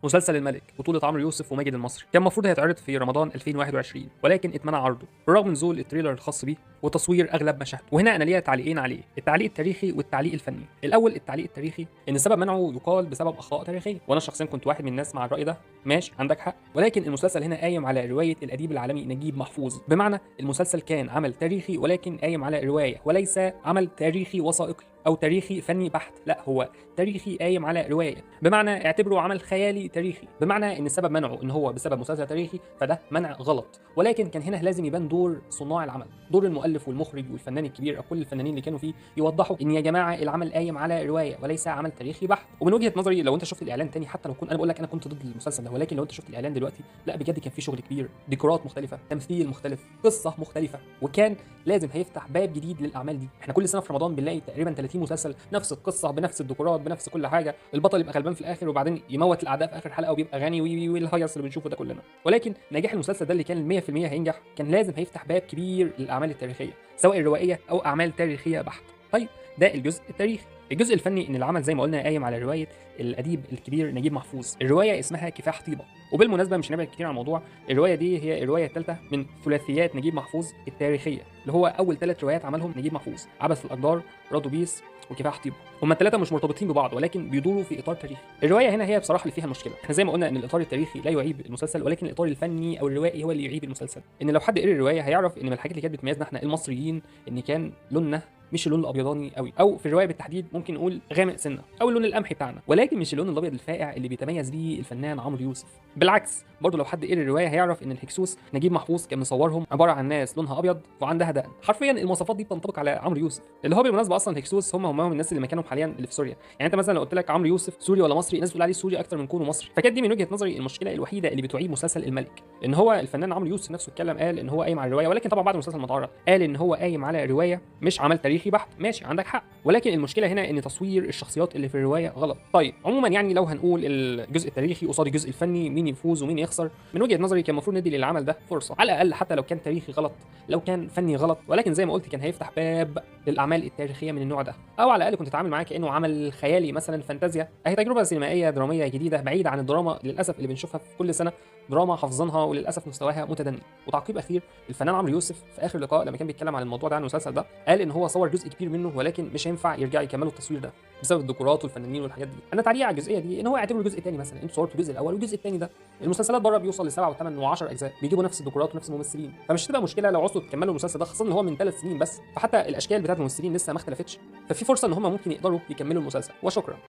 مسلسل الملك بطولة عمرو يوسف وماجد المصري كان المفروض هيتعرض في رمضان 2021 ولكن اتمنع عرضه بالرغم من نزول التريلر الخاص بيه وتصوير اغلب مشاهده. وهنا انا ليا تعليقين عليه، التعليق التاريخي والتعليق الفني. الاول التعليق التاريخي، ان سبب منعه يقال بسبب اخطاء تاريخيه، وانا شخصيا كنت واحد من الناس مع الراي ده. ماشي، عندك حق، ولكن المسلسل هنا قايم على روايه الاديب العالمي نجيب محفوظ، بمعنى المسلسل كان عمل تاريخي ولكن قايم على روايه وليس عمل تاريخي وثائقي او تاريخي فني بحت. لا، هو تاريخي قايم على روايه، بمعنى اعتبره عمل خيالي تاريخي، بمعنى ان سبب منعه ان هو بسبب مسلسل تاريخي، فده منع غلط. ولكن كان هنا لازم يبان دور صناع العمل، دور المؤلف والمخرج والفنان الكبير او كل الفنانين اللي كانوا فيه، يوضحوا ان يا جماعه العمل قايم على روايه وليس عمل تاريخي بحت. ومن وجهه نظري لو انت شفت الاعلان تاني، حتى لو كنت انا بقول لك انا كنت ضد المسلسل ده، ولكن لو انت شفت الاعلان دلوقتي، لا بجد كان فيه شغل كبير، ديكورات مختلفه، تمثيل مختلف، قصه مختلفه، وكان لازم هيفتح باب جديد للاعمال دي. احنا كل سنه في رمضان بنلاقي تقريبا 30 مسلسل نفس القصه بنفس الديكورات بنفس كل حاجه، البطل يبقى غلبان في الاخر وبعدين يموت الاعداء في اخر حلقه وبيبقى غني والهيص اللي بنشوفه ده كلنا. ولكن نجاح المسلسل ده اللي كان 100% هينجح كان لازم هيفتح باب كبير للاعمال التاريخيه، سواء الروائيه او اعمال تاريخيه بحت. طيب ده الجزء التاريخي. الجزء الفني، ان العمل زي ما قلنا قايم على روايه الاديب الكبير نجيب محفوظ. الروايه اسمها كفاح طيبه، وبالمناسبه مش هنبعد كتير عن الموضوع، الروايه دي هي الروايه الثالثه من ثلاثيات نجيب محفوظ التاريخيه، اللي هو اول 3 روايات عملهم نجيب محفوظ: عبث في الاقدار، رادو بيس، وكفاح طيبه. هما ال3 مش مرتبطين ببعض ولكن بيدوروا في اطار تاريخي. الروايه هنا هي بصراحه اللي فيها المشكله. احنا زي ما قلنا ان الاطار التاريخي لا يعيب المسلسل، ولكن الاطار الفني او الروائي هو اللي يعيب المسلسل. ان لو حد قرأ الروايه هيعرف ان من الحاجات اللي كانت بتميزنا احنا المصريين ان كان لوننا مش اللون الابيضاني قوي، او في الروايه بالتحديد ممكن نقول غامق سنه، او اللون القمحي بتاعنا، ولكن مش اللون الابيض الفاقع اللي بيتميز بيه الفنان عمرو يوسف. بالعكس، برضه لو حد قرأ الروايه هيعرف ان الهكسوس نجيب محفوظ كان مصورهم عباره عن ناس لونها ابيض وعندها دقن. حرفيا المواصفات دي بتنطبق على عمرو يوسف، اللي هو بالمناسبه اصلا الهكسوس هم الناس اللي مكانهم حاليا اللي في سوريا. يعني انت مثلا لو قلت لك عمرو يوسف سوري ولا مصري، الناس بتقول عليه سوري اكتر من كونه مصري. فكانت دي من وجهه نظري المشكله الوحيده اللي بتعيب مسلسل الملك، ان هو الفنان عمرو يوسف نفسه اتكلم قال ان هو قايم على الروايه، ولكن طبعا بعد المسلسل ما اتعرض قال ان هو قايم على روايه مش عمل تاريخي بحت. ماشي، عندك حق، ولكن المشكله هنا ان تصوير الشخصيات اللي في الروايه غلط. طيب عموما يعني لو هنقول الجزء التاريخي قصاد الجزء الفني مين يفوز ومين يخسر، من وجهه نظري كان المفروض ندي للعمل ده فرصه على الاقل، حتى لو كان تاريخي غلط، لو كان فني غلط، ولكن زي ما قلت كان هيفتح باب للاعمال التاريخيه من النوع ده، او على الاقل كنت تتعامل معاه كانه عمل خيالي مثلا فانتازيا، اهي تجربه سينمائيه دراميه جديده بعيده عن الدراما للاسف اللي بنشوفها في كل سنه، دراما حافظينها وللاسف مستواها متدني. وتعقيب اخير، الفنان عمرو يوسف في اخر لقاء لما كان بيتكلم عن الموضوع ده، عن المسلسل ده، قال ان هو صور جزء كبير منه ولكن مش هينفع يرجع يكملوا التصوير ده بسبب الديكورات والفنانين والحاجات دي. انا تعليق على الجزئيه دي ان هو يعتبره جزء تاني، مثلا انتوا صورتوا الجزء الاول والجزء الثاني ده، المسلسلات بره بيوصل ل7 و8 و10 اجزاء بيجيبوا نفس الديكورات ونفس الممثلين، فمش هتبقى مشكله لو عوزتوا تكملوا المسلسل ده، خاصه ان هو من 3 سنين بس، فحتى الاشكال بتاعت الممثلين لسه ما اختلفتش، ففي فرصه ان هم ممكن يقدروا يكملوا المسلسل. وشكرا.